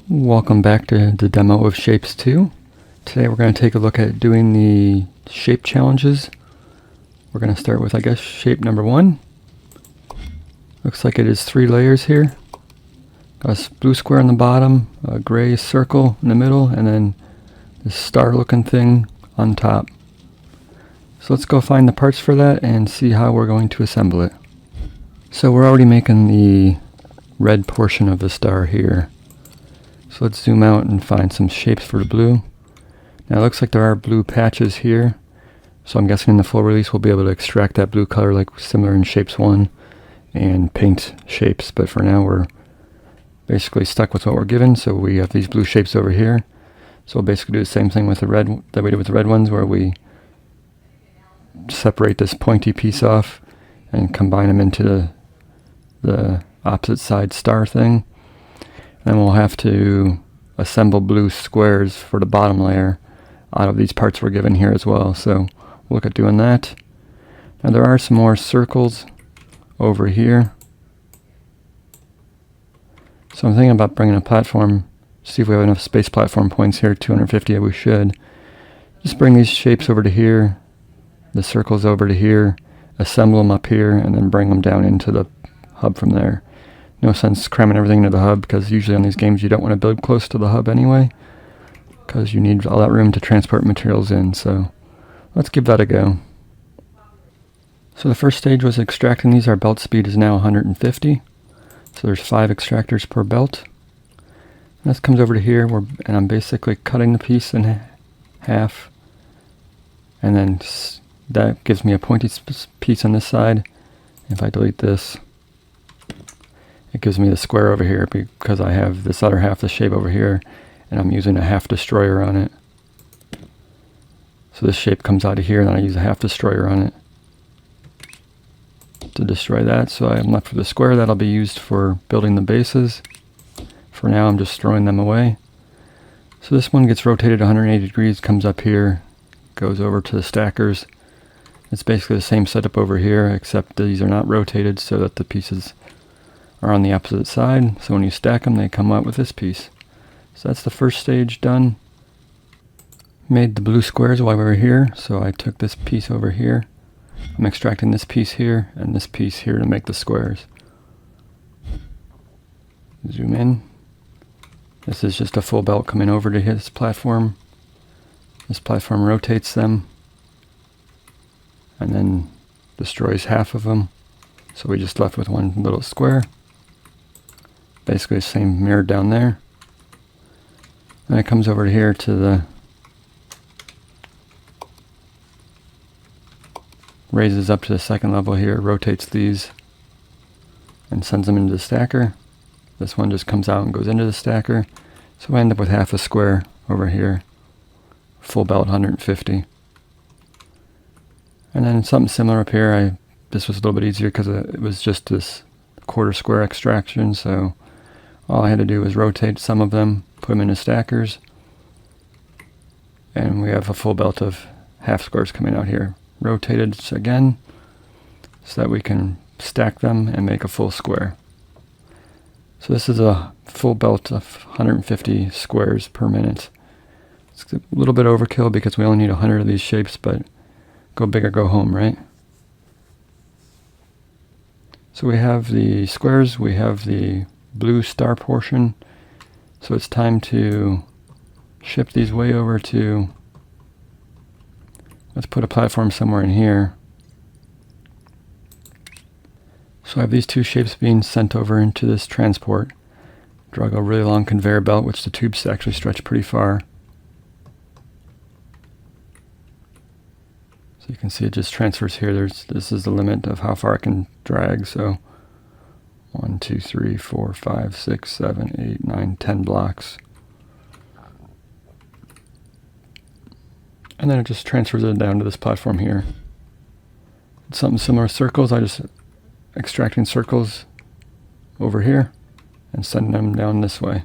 Welcome back to the demo of Shapes 2. Today we're going to take a look at doing the shape challenges. We're going to start with, I guess, shape number 1. Looks like it is 3 layers here. Got a blue square on the bottom, a gray circle in the middle, and then this star looking thing on top. So let's go find the parts for that and see how we're going to assemble it. So we're already making the red portion of the star here. So let's zoom out and find some shapes for the blue. Now it looks like there are blue patches here. So I'm guessing in the full release we'll be able to extract that blue color like similar in Shapes 1 and paint shapes. But for now we're basically stuck with what we're given. So we have these blue shapes over here. So we'll basically do the same thing with the red that we did with the red ones, where we separate this pointy piece off and combine them into the opposite side star thing. Then we'll have to assemble blue squares for the bottom layer out of these parts we're given here as well. So we'll look at doing that. Now there are some more circles over here. So I'm thinking about bringing a platform, see if we have enough space platform points here, 250, we should. Just bring these shapes over to here, the circles over to here, assemble them up here, and then bring them down into the hub from there. No sense cramming everything into the hub, because usually on these games you don't want to build close to the hub anyway, because you need all that room to transport materials in. So let's give that a go. So the first stage was extracting these. Our belt speed is now 150. So there's 5 extractors per belt. And this comes over to here, and I'm basically cutting the piece in half, and then that gives me a pointy piece on this side. If I delete this, it gives me the square over here, because I have this other half, the shape over here, and I'm using a half destroyer on it. So this shape comes out of here, and then I use a half destroyer on it to destroy that. So I'm left with a square that'll be used for building the bases. For now I'm just throwing them away. So this one gets rotated 180 degrees, comes up here, goes over to the stackers. It's basically the same setup over here, except these are not rotated so that the pieces are on the opposite side. So when you stack them, they come out with this piece. So that's the first stage done. Made the blue squares while we were here, so I took this piece over here. I'm extracting this piece here and this piece here to make the squares. Zoom in. This is just a full belt coming over to this platform. This platform rotates them and then destroys half of them. So we just left with one little square. Basically the same mirror down there. Then it comes over here to the raises up to the second level here, rotates these and sends them into the stacker. This one just comes out and goes into the stacker. So I end up with half a square over here. Full belt 150. And then something similar up here. This was a little bit easier because it was just this quarter square extraction, so all I had to do was rotate some of them, put them into stackers, and we have a full belt of half squares coming out here. Rotated again so that we can stack them and make a full square. So this is a full belt of 150 squares per minute. It's a little bit overkill because we only need 100 of these shapes, but go big or go home, right? So we have the squares, we have the blue star portion. So it's time to ship these way over to, let's put a platform somewhere in here. So I have these 2 shapes being sent over into this transport. Drag a really long conveyor belt, which the tubes actually stretch pretty far. So you can see it just transfers here. This is the limit of how far I can drag. So 1, 2, 3, 4, 5, 6, 7, 8, 9, 10 blocks. And then it just transfers it down to this platform here. It's something similar to circles. I just extracting circles over here and sending them down this way.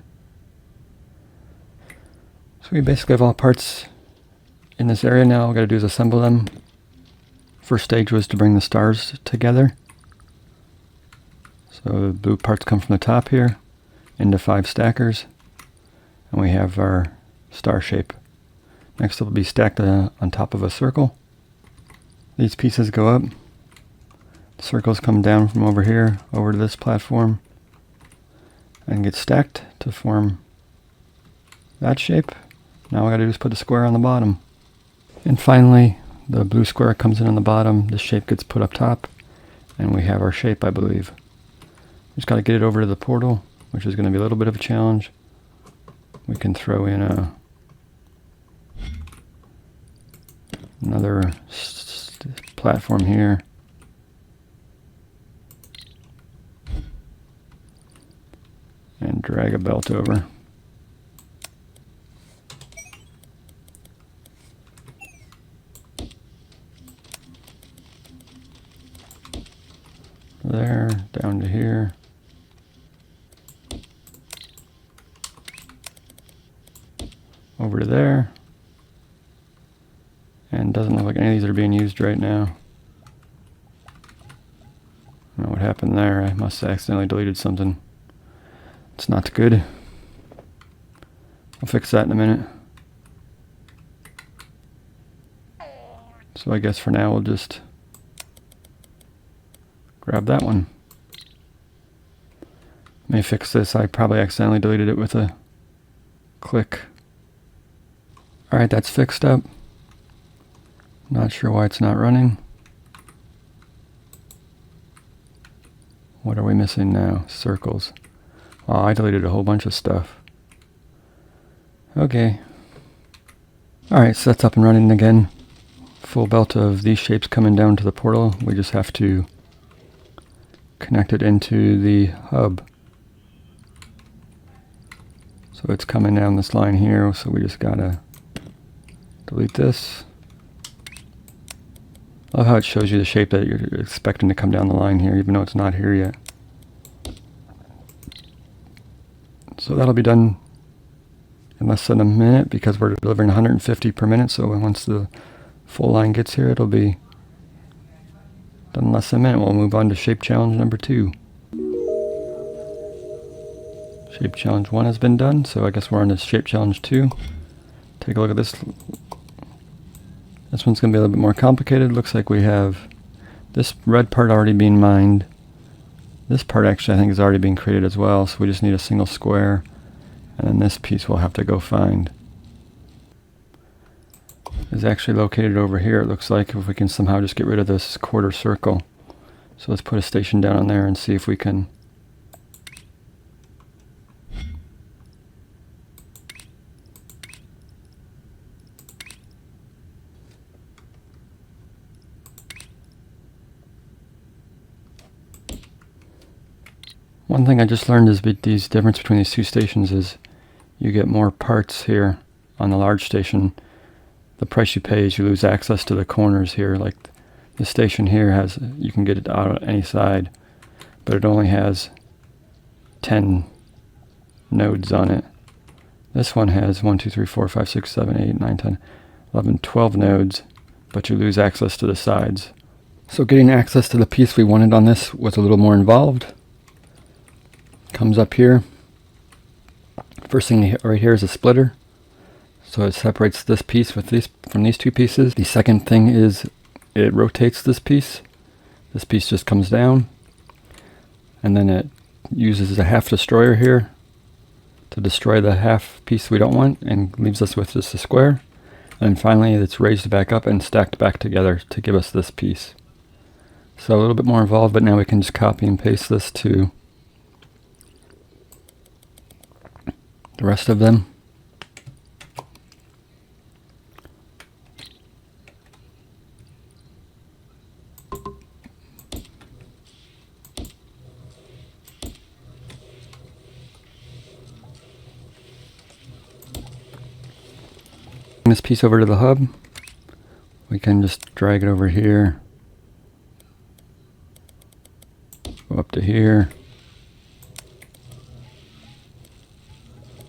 So we basically have all parts in this area now. All we got to do is assemble them. First stage was to bring the stars together. So the blue parts come from the top here into 5 stackers. And we have our star shape. Next it will be stacked on top of a circle. These pieces go up. Circles come down from over here over to this platform and get stacked to form that shape. Now all I gotta do is put a square on the bottom. And finally, the blue square comes in on the bottom, the shape gets put up top, and we have our shape, I believe. Just gotta get it over to the portal, which is gonna be a little bit of a challenge. We can throw in another platform here. And drag a belt over. There, down to here. Over to there. And doesn't look like any of these are being used right now. I don't know what happened there. I must have accidentally deleted something. It's not good. I'll fix that in a minute. So I guess for now we'll just grab that one. May fix this. I probably accidentally deleted it with a click. Alright, that's fixed up. Not sure why it's not running. What are we missing now? Circles. Oh, I deleted a whole bunch of stuff. Okay. Alright, so that's up and running again. Full belt of these shapes coming down to the portal. We just have to connect it into the hub. So it's coming down this line here, so we just gotta delete this. I love how it shows you the shape that you're expecting to come down the line here, even though it's not here yet. So that'll be done in less than a minute because we're delivering 150 per minute. So once the full line gets here, it'll be done in less than a minute. We'll move on to shape challenge number 2. Shape challenge 1 has been done, so I guess we're on to shape challenge 2. Take a look at this. This one's going to be a little bit more complicated. Looks like we have this red part already being mined. This part actually I think is already being created as well, so we just need a single square, and then this piece we'll have to go find. It's actually located over here, it looks like, if we can somehow just get rid of this quarter circle. So let's put a station down on there and see if we can One thing I just learned is these difference between these two stations is you get more parts here on the large station. The price you pay is you lose access to the corners here. Like the station here has, you can get it out on any side, but it only has 10 nodes on it. This one has 1, 2, 3, 4, 5, 6, 7, 8, 9, 10, 11, 12 nodes, but you lose access to the sides. So getting access to the piece we wanted on this was a little more involved. Comes up here. First thing right here is a splitter. So it separates this piece with from these two pieces. The second thing is it rotates this piece. This piece just comes down. And then it uses a half destroyer here to destroy the half piece we don't want and leaves us with just a square. And finally it's raised back up and stacked back together to give us this piece. So a little bit more involved, but now we can just copy and paste this to the rest of them. This piece over to the hub. We can just drag it over here, go up to here,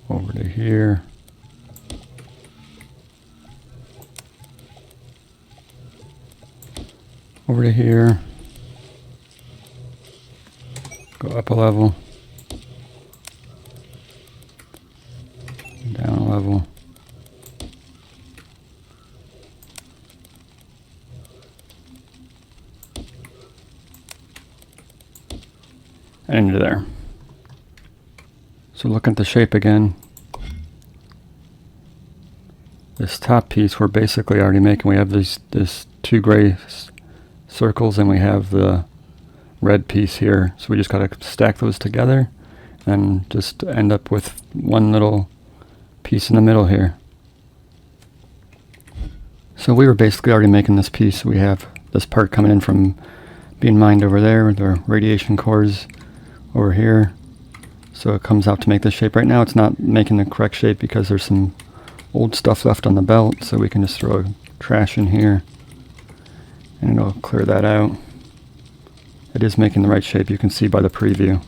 over to here, over to here, go up a level, level. And into there. So looking at the shape again, this top piece we're basically already making. We have this two gray circles and we have the red piece here. So we just got to stack those together and just end up with one little piece in the middle here. So we were basically already making this piece. We have this part coming in from being mined over there, the radiation cores over here. So it comes out to make this shape. Right now it's not making the correct shape because there's some old stuff left on the belt, so we can just throw trash in here and it'll clear that out. It is making the right shape, you can see by the preview,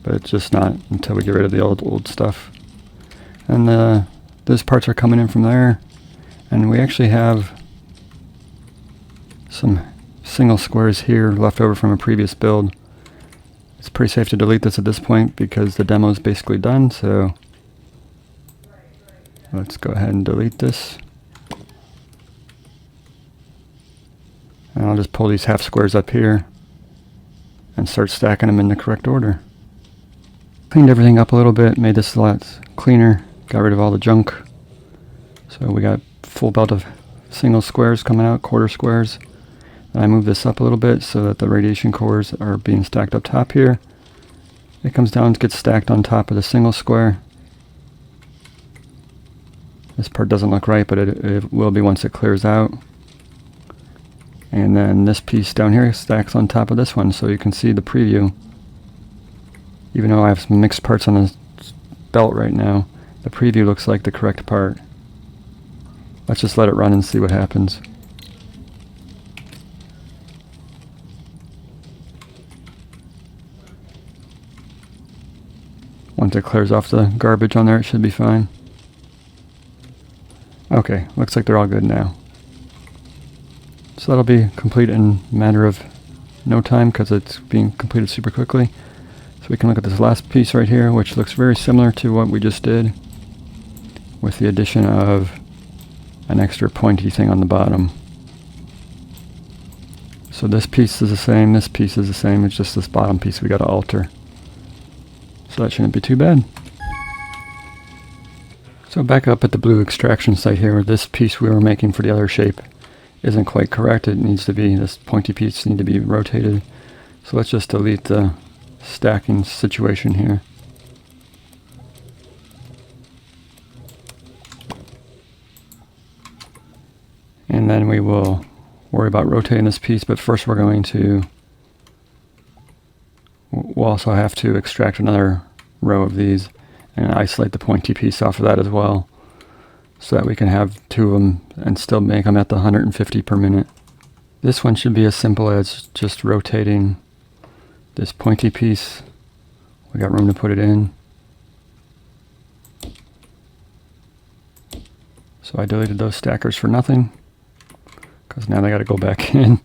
but it's just not until we get rid of the old stuff. And those parts are coming in from there, and we actually have some single squares here left over from a previous build. It's pretty safe to delete this at this point because the demo is basically done, so let's go ahead and delete this. And I'll just pull these half squares up here and start stacking them in the correct order. Cleaned everything up a little bit, made this a lot cleaner, got rid of all the junk. So we got full belt of single squares coming out, quarter squares. And I move this up a little bit so that the radiation cores are being stacked up top here. It comes down and gets stacked on top of the single square. This part doesn't look right, but it will be once it clears out. And then this piece down here stacks on top of this one, so you can see the preview. Even though I have some mixed parts on this belt right now, the preview looks like the correct part. Let's just let it run and see what happens. Once it clears off the garbage on there, it should be fine. Okay, looks like they're all good now. So that'll be complete in a matter of no time because it's being completed super quickly. So we can look at this last piece right here, which looks very similar to what we just did, with the addition of an extra pointy thing on the bottom. So this piece is the same, this piece is the same, it's just this bottom piece we got to alter. So that shouldn't be too bad. So back up at the blue extraction site here, this piece we were making for the other shape isn't quite correct. It needs to be, this pointy piece needs to be rotated. So let's just delete the stacking situation here. And then we will worry about rotating this piece, but first we'll also have to extract another row of these and isolate the pointy piece off of that as well, so that we can have two of them and still make them at the 150 per minute. This one should be as simple as just rotating this pointy piece. We got room to put it in. So I deleted those stackers for nothing, because now they got to go back in.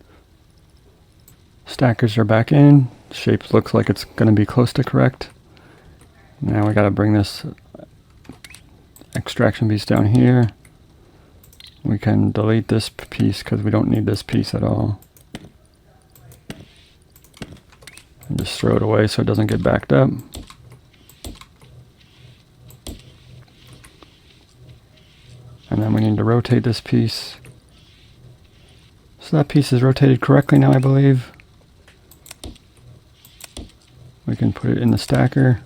Stackers are back in. Shape looks like it's going to be close to correct. Now we got to bring this extraction piece down here. We can delete this piece because we don't need this piece at all. And just throw it away so it doesn't get backed up. And then we need to rotate this piece. So that piece is rotated correctly now, I believe. We can put it in the stacker.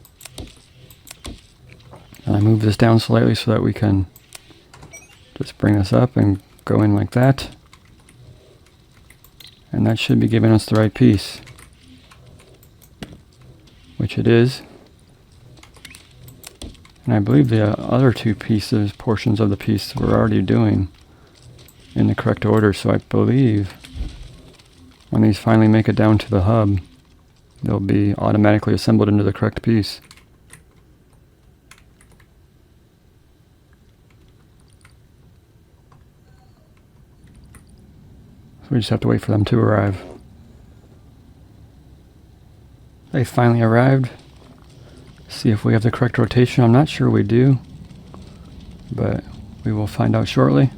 And I move this down slightly so that we can just bring this up and go in like that. And that should be giving us the right piece, which it is. And I believe the other two portions of the piece we're already doing in the correct order, so I believe when these finally make it down to the hub, they'll be automatically assembled into the correct piece. So we just have to wait for them to arrive. They finally arrived. See if we have the correct rotation. I'm not sure we do. but we will find out shortly.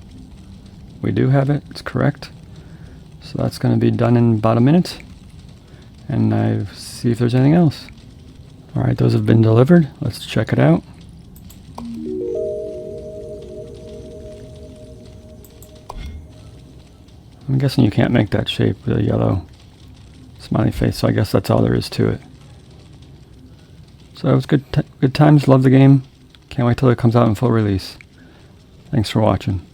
We do have it, it's correct. So that's going to be done in about a minute, and I see if there's anything else. Alright, those have been delivered. Let's check it out. I'm guessing you can't make that shape with a yellow smiley face, so I guess that's all there is to it. So it was good times, love the game. Can't wait till it comes out in full release. Thanks for watching.